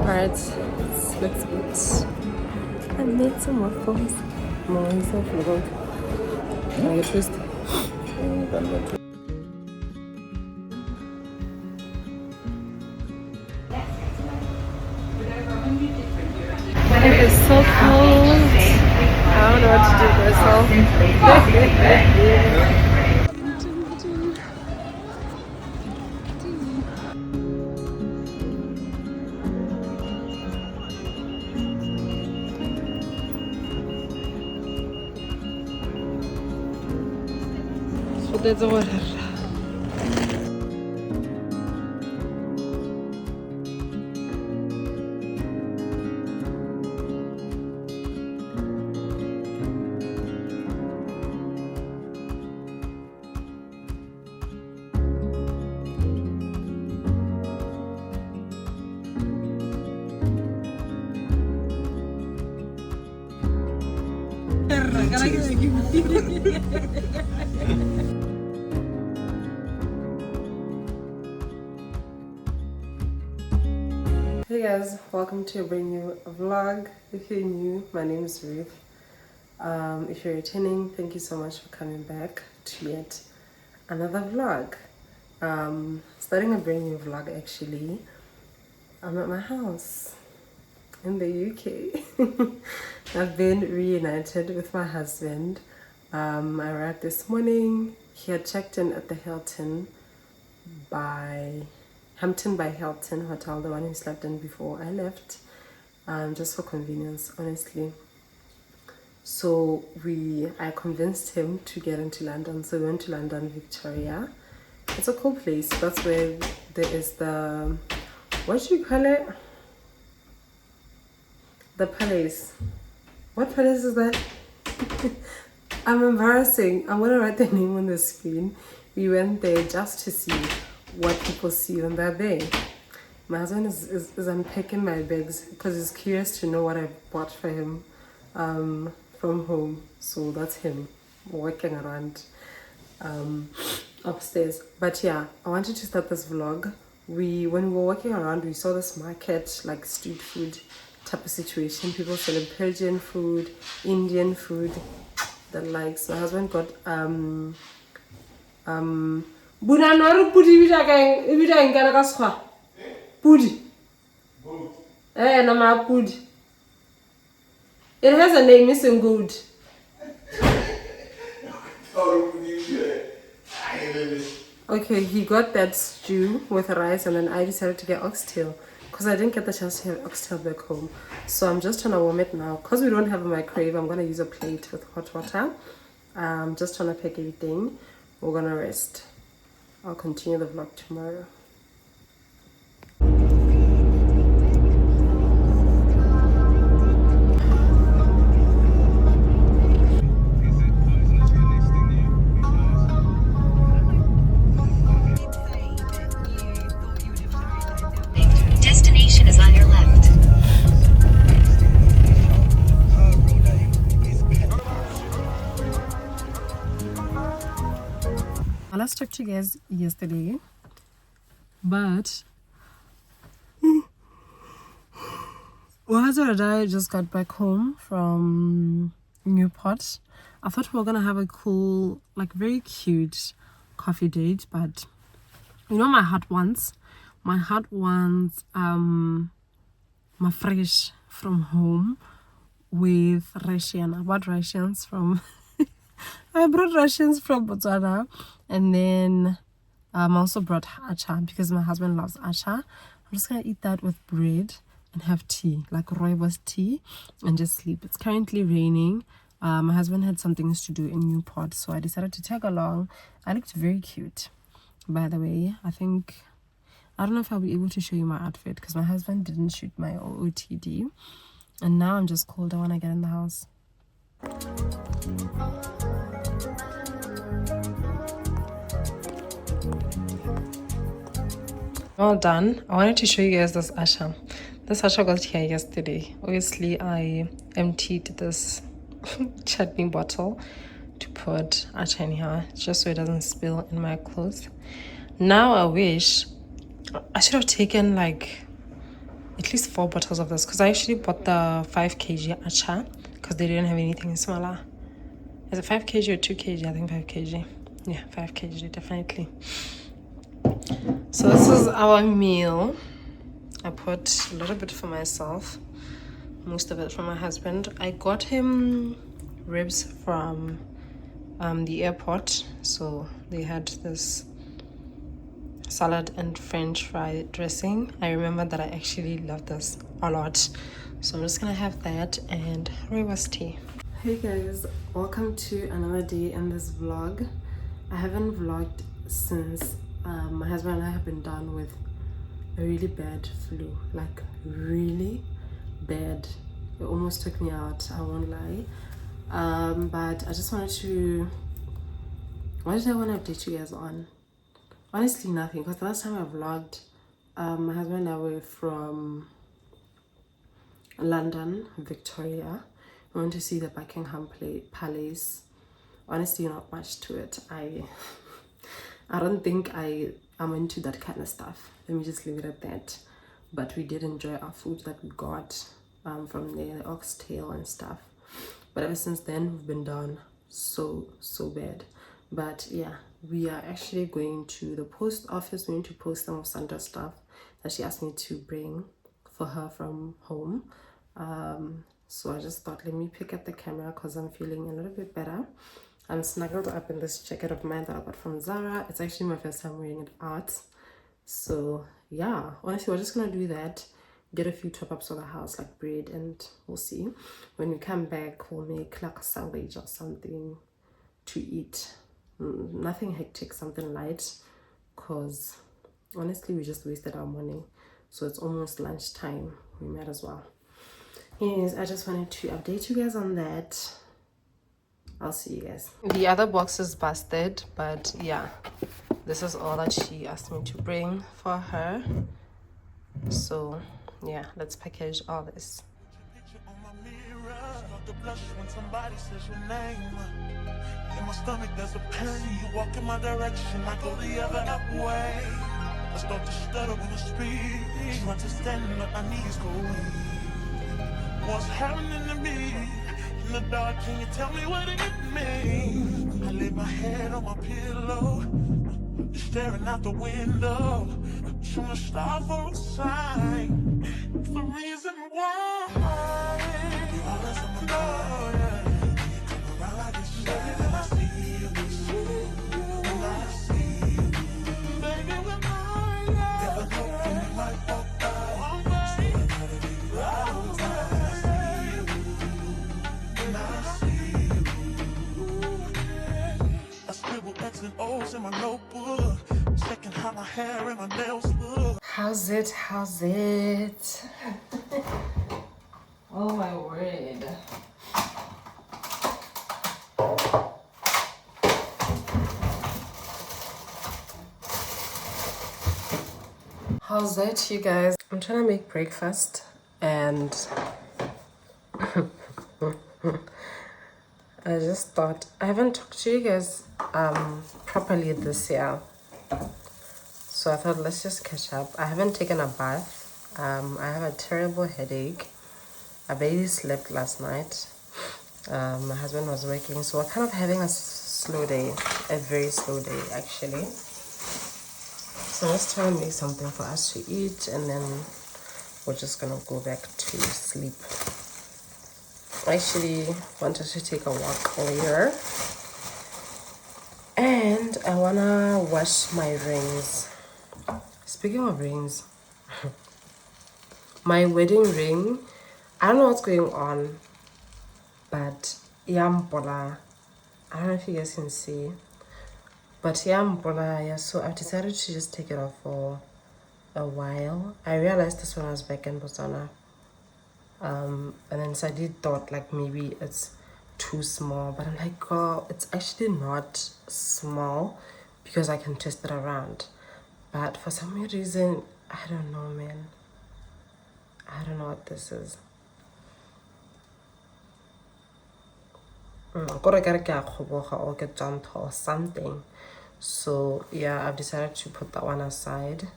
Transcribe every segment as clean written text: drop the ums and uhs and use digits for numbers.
Alright, let's eat. I made some waffles. No, he's not going to. Can I get twist? It is so cold. I don't know what to do myself. That's what. Hey guys, welcome to a brand new vlog. If you're new, my name is Ruth. If you're returning, thank you so much for coming back to yet another vlog. Starting a brand new vlog actually. I'm at my house in the UK. I've been reunited with my husband. I arrived this morning. He had checked in at the Hampton by Hilton hotel, the one we slept in before I left, just for convenience, honestly. So I convinced him to get into London. So we went to London Victoria. It's a cool place. That's where there is the, what do you call it? The palace. What palace is that? I'm embarrassing. I'm gonna write the name on the screen. We went there just to see what people see when they're there. My husband is unpacking my bags because he's curious to know what I bought for him from home. So that's him walking around upstairs. But yeah, I wanted to start this vlog. When we were walking around, we saw this market, like street food type of situation. People selling Persian food, Indian food, the likes. My husband got Bunanor pudi ibita ingana kaswa. Pudi. Nama pudi. It has a name, missing good. Okay, he got that stew with rice, and then I decided to get oxtail because I didn't get the chance to have oxtail back home. So I'm just trying to warm it now. Because we don't have a microwave, I'm going to use a plate with hot water. Just trying to pack everything. We're going to rest. I'll continue the vlog tomorrow. Destination is on your left. I last talked to you guys yesterday, but my husband and I just got back home from Newport. I thought we were gonna have a cool, like very cute coffee date, but you know my heart wants my fresh from home with ration. I bought rations from I brought rations from Botswana, and then I also brought acha because my husband loves acha. I'm just gonna eat that with bread and have tea, like rooibos tea, and just sleep. It's currently raining. My husband had some things to do in Newport, so I decided to tag along. I looked very cute, by the way. I don't know if I'll be able to show you my outfit because my husband didn't shoot my OOTD, and now I'm just cold. I want to get in the house. All done. I wanted to show you guys this asha. This asha got here yesterday. Obviously, I emptied this chutney bottle to put asha in here just so it doesn't spill in my clothes. Now I wish I should have taken like at least 4 bottles of this because I actually bought the 5 kg acha because they didn't have anything smaller. Is it 5 kg or 2 kg? I think 5 kg. Yeah, 5 kg, definitely. So this is our meal. I put a little bit for myself, most of it for my husband. I got him ribs from the airport, so they had this salad and french fry dressing. I remember that I actually love this a lot, so I'm just gonna have that and rooibos tea. Hey guys, welcome to another day in this vlog. I haven't vlogged since my husband and I have been down with a really bad flu, like really bad. It almost took me out, I won't lie. But I just wanted to, what did I want to update you guys on? Honestly, nothing, because the last time I vlogged, my husband and I were from London, Victoria. We went to see the Buckingham Palace. Honestly, not much to it. I don't think I'm into that kind of stuff. Let me just leave it at that. But we did enjoy our food that we got from there, the oxtail and stuff. But ever since then, we've been down so bad. But yeah, we are actually going to the post office. We need to post some of Sandra's stuff that she asked me to bring for her from home. So I just thought, let me pick up the camera because I'm feeling a little bit better. I'm snuggled up in this jacket of mine that I got from Zara. It's actually my first time wearing it out. So yeah, honestly, we're just gonna do that, get a few top-ups for the house, like bread, and we'll see. When we come back, we'll make like a sandwich or something to eat. Nothing hectic, something light, because honestly, we just wasted our morning. So it's almost lunchtime. We might as well. Anyways, I just wanted to update you guys on that. I'll see you guys. The other box is busted, but yeah, this is all that she asked me to bring for her. So yeah, let's package all this. In my stomach there's a pain. You walk in my direction, I go the other way. I start to stutter when I speak. Trying to stand up, my knees go weak. What's happening to me? In the dark, can you tell me what it means? I lay my head on my pillow, staring out the window, trying to stop for a sign. It's the reason why you always on my mind. Yeah. You come around like this, baby, when I see you, when I see you, baby, when I never know when you might walk by. So I gotta be right on time. X's and O's in my notebook, checking how my hair and my nails look. How's it? Oh my word. How's it, you guys? I'm trying to make breakfast and I just thought I haven't talked to you guys properly this year, so I thought let's just catch up. I haven't taken a bath. I have a terrible headache. I barely slept last night. My husband was working, so we're kind of having a slow day, a very slow day actually. So let's try and make something for us to eat, and then we're just gonna go back to sleep. I actually wanted to take a walk later, and I wanna wash my rings. Speaking of rings, my wedding ring, I don't know what's going on, but yambola, I don't know if you guys can see, but yambola, yeah, so I've decided to just take it off for a while. I realized this when I was back in Botswana. And then so I did thought like maybe it's too small, but I'm like, girl, it's actually not small because I can twist it around. But for some weird reason, I don't know, man. I don't know what this is. Or get jumped or something. So yeah, I've decided to put that one aside.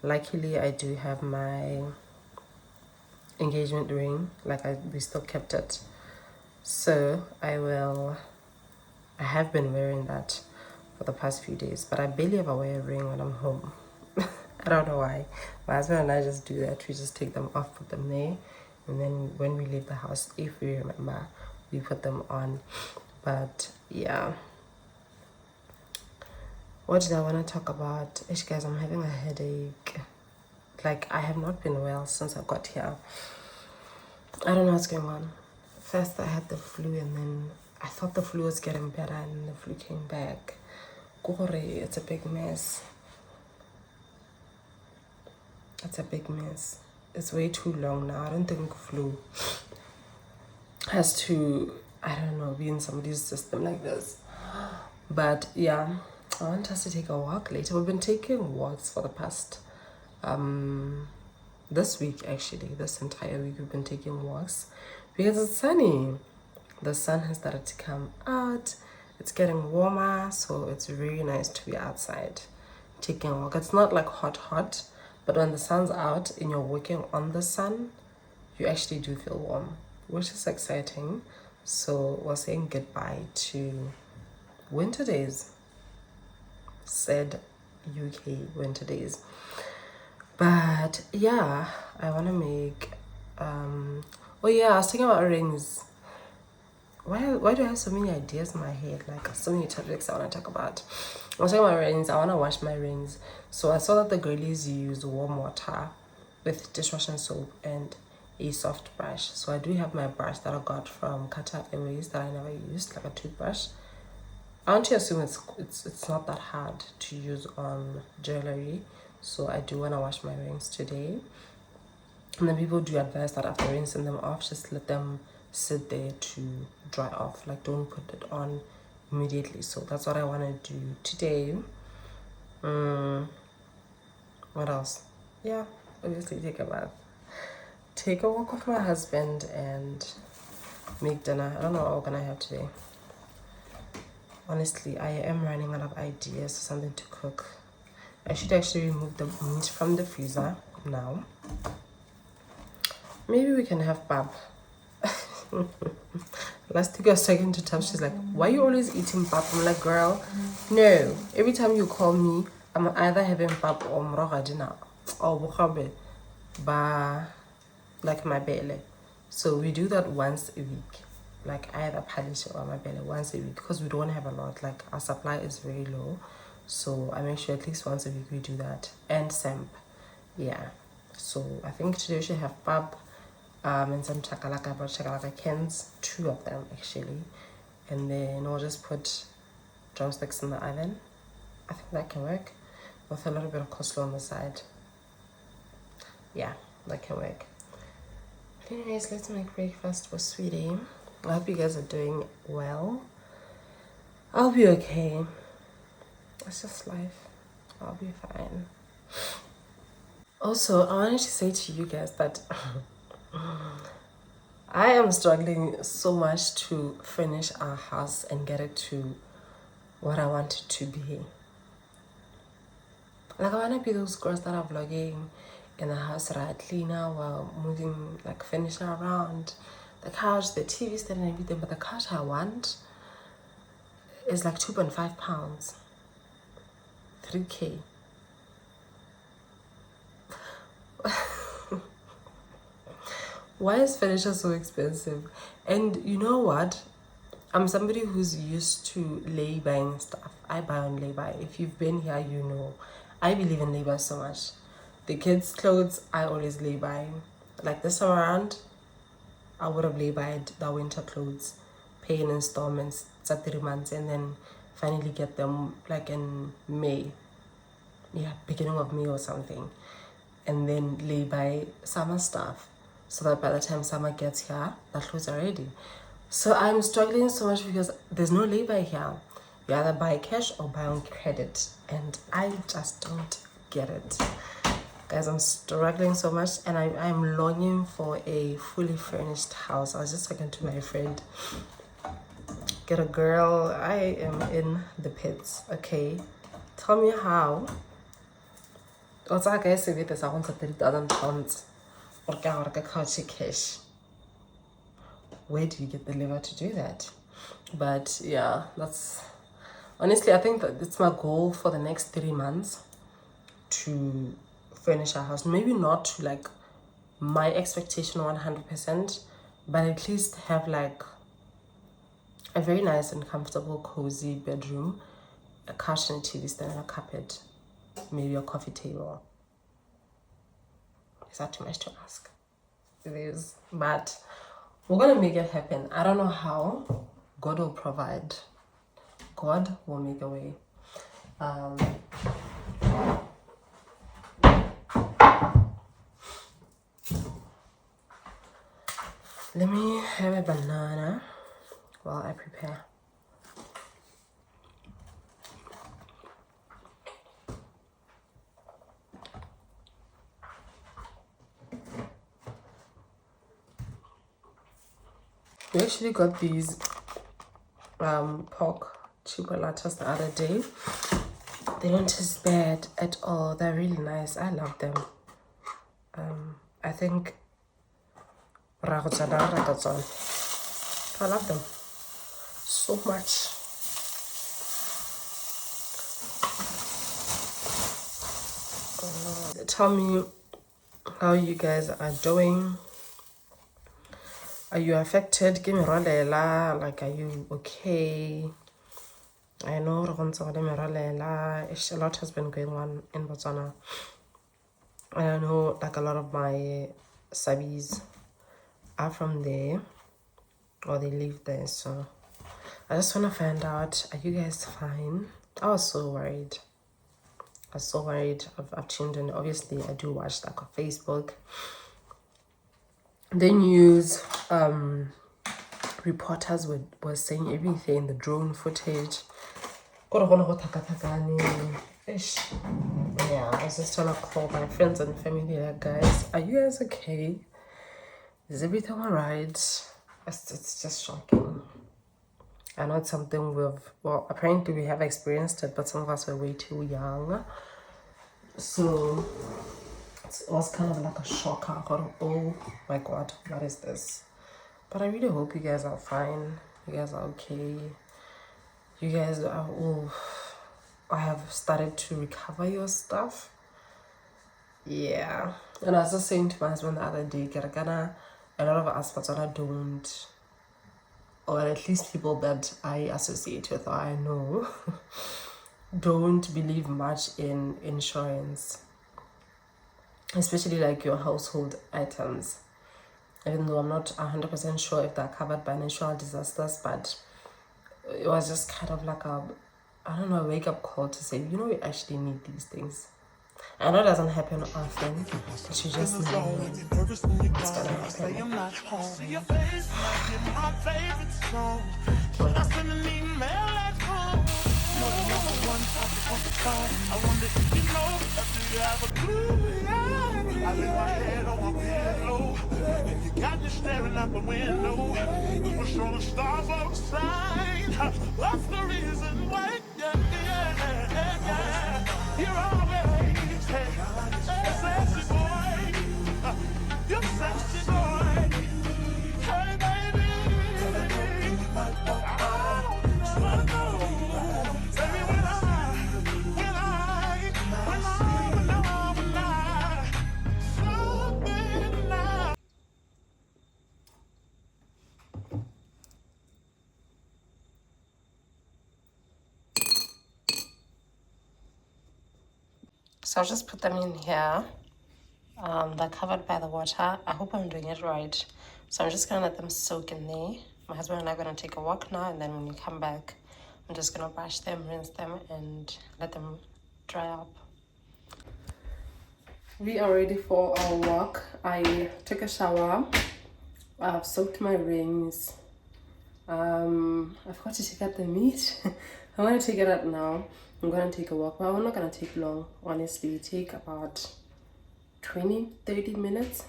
Luckily, I do have my engagement ring. Like we still kept it. So I have been wearing that for the past few days, but I barely ever wear a ring when I'm home. I don't know why. My husband and I just do that. We just take them off, put them there, and then when we leave the house, if we remember, we put them on. But yeah, what did I want to talk about? Ish, guys, I'm having a headache. Like, I have not been well since I got here. I don't know what's going on. First I had the flu, and then I thought the flu was getting better, and the flu came back. It's a big mess. It's a big mess. It's way too long now. I don't think flu has to, I don't know, be in somebody's system like this. But yeah, I want us to take a walk later. We've been taking walks for the past this week, actually. This entire week we've been taking walks because it's sunny. The sun has started to come out. It's getting warmer, so it's really nice to be outside taking a walk. It's not like hot, but when the sun's out and you're working on the sun, you actually do feel warm, which is exciting. So we're saying goodbye to winter days. Said UK winter days. But yeah, I want to make oh yeah, I was talking about rings. Why do I have so many ideas in my head, like so many topics I want to talk about? I was talking about rings. I want to wash my rings. So I saw that the girlies use warm water with dishwashing soap and a soft brush. So I do have my brush that I got from Qatar Airways that I never used, like a toothbrush. I want to assume it's not that hard to use on jewelry. So I do want to wash my rings today. And then people do advise that after rinsing them off, just let them sit there to dry off. Like, don't put it on immediately. So that's what I want to do today. What else? Yeah, obviously take a bath. Take a walk with my husband and make dinner. I don't know what we're gonna have today. Honestly, I am running out of ideas for something to cook. I should actually remove the meat from the freezer now. Maybe we can have pap. Last week I was talking to Tam, she's like, why are you always eating pap? I'm like, girl, no. Every time you call me, I'm either having pap or mroga dinner or bukhabe, ba like my belly. So we do that once a week. Like either palish or my belly once a week because we don't have a lot. Like our supply is very low. So I make sure at least once a week we do that. And samp. Yeah. So I think today we should have pap and some chakalaka, but chakalaka cans, 2 of them actually. And then we'll just put drumsticks in the oven. I think that can work with a little bit of coleslaw on the side. Yeah, that can work. Anyways, let's make breakfast for sweetie. I hope you guys are doing well. I'll be okay. It's just life. I'll be fine. Also, I wanted to say to you guys that I am struggling so much to finish our house and get it to what I want it to be. Like, I want to be those girls that are vlogging in the house right cleaner while moving, like finishing around the couch, the TV stand and everything. But the couch I want is like 2.5 pounds. 3K. Why is furniture so expensive? And you know what? I'm somebody who's used to lay-buying stuff. I buy on lay-buy. If you've been here, you know. I believe in lay-buy so much. The kids' clothes, I always lay-buy. Like this time around, I would have lay-buyed the winter clothes, pay in installments, it's 3 months, and then finally get them like in May. Yeah, beginning of May or something. And then lay-buy summer stuff, so that by the time summer gets here, the clothes are ready. So I'm struggling so much because there's no lay-buy here. You either buy cash or buy on credit, and I just don't get it. Guys, I'm struggling so much, and I'm longing for a fully furnished house. I was just talking to my friend. Get a girl. I am in the pits. Okay, tell me how. What's our guys say with this? I want 30,000 pounds cash. Where do you get the liver to do that? But yeah, that's honestly, I think that it's my goal for the next 3 months to furnish our house. Maybe not to like my expectation 100%, but at least have like a very nice and comfortable cozy bedroom, a couch and a TV stand and a carpet, maybe a coffee table. Is that too much to ask? It is, but we're gonna make it happen. I don't know how. God will provide. God will make a way. Let me have a banana while I prepare. We actually got these pork chipolatas the other day. They don't taste bad at all. They're really nice. I love them. I think I love them so much. Tell me how you guys are doing. Are you affected? Give me rolela. Like, are you okay? I know a lot has been going on in Botswana. I know like a lot of my sabis are from there or they live there, so I just want to find out, are you guys fine? I was so worried. I've tuned in. Obviously I do watch like on Facebook the news. Reporters were saying everything, the drone footage. Yeah, I was just trying to call my friends and family like, guys, are you guys okay? Is everything alright? It's just shocking. I know it's something apparently we have experienced it, but some of us were way too young. So it was kind of like a shock. I thought, oh my God, what is this? But I really hope you guys are fine. You guys are okay. You guys are I have started to recover your stuff. Yeah. And I was just saying to my husband the other day, a lot of us don't, or at least people that I associate with or I know, don't believe much in insurance. Especially like your household items. Even though I'm not 100% sure if they're covered by natural disasters, but it was just kind of like a wake-up call to say, you know, we actually need these things. I know it doesn't happen often, but you just know it's gonna happen. I lay my head on my pillow, and you got me staring out the window. Push on the stars outside. What's the reason why? You're always sexy boy. You're sexy boy. Hey baby, I know. Baby, when so I'll just put them in here. They're covered by the water. I hope I'm doing it right. So I'm just gonna let them soak in there. My husband and I are gonna take a walk now, and then when we come back, I'm just gonna wash them, rinse them, and let them dry up. We are ready for our walk. I took a shower. I've soaked my rings. I forgot to take out the meat. I'm gonna take it out now. I'm gonna take a walk, but I'm not gonna take long, honestly. Take about 20-30 minutes.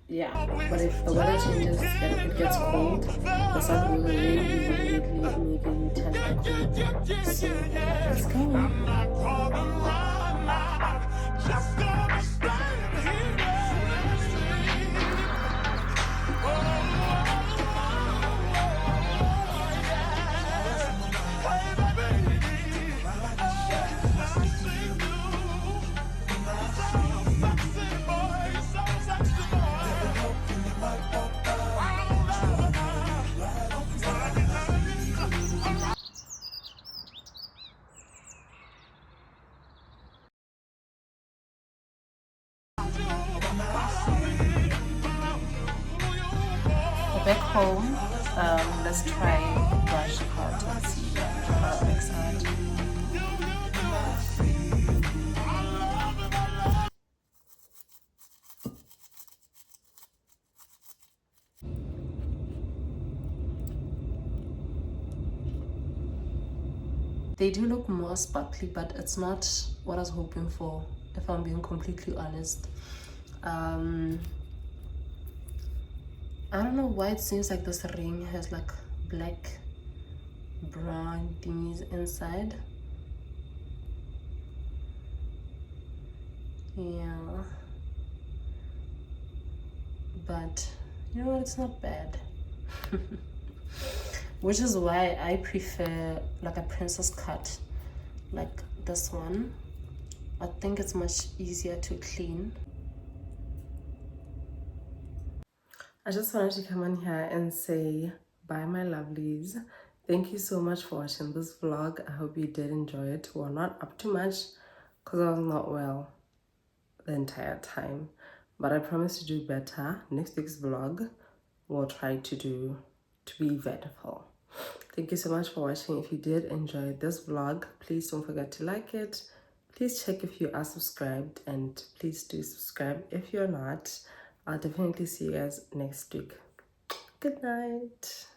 Yeah, but if the weather changes and it gets cold, the sun will immediately make a turn back cold. So let's go. back home. Let's try brush out and see how it works out. They do look more sparkly, but it's not what I was hoping for, if I'm being completely honest. I don't know why it seems like this ring has like black brown thingies inside. Yeah, but you know what, it's not bad. Which is why I prefer like a princess cut like this one. I think it's much easier to clean. I just wanted to come on here and say bye, my lovelies. Thank you so much for watching this vlog. I hope you did enjoy it. Well, not up too much because I was not well the entire time, but I promise to do better. Next week's vlog we'll try to be eventful. Thank you so much for watching. If you did enjoy this vlog, please don't forget to like it. Please check if you are subscribed, and please do subscribe if you're not. I'll definitely see you guys next week. Good night.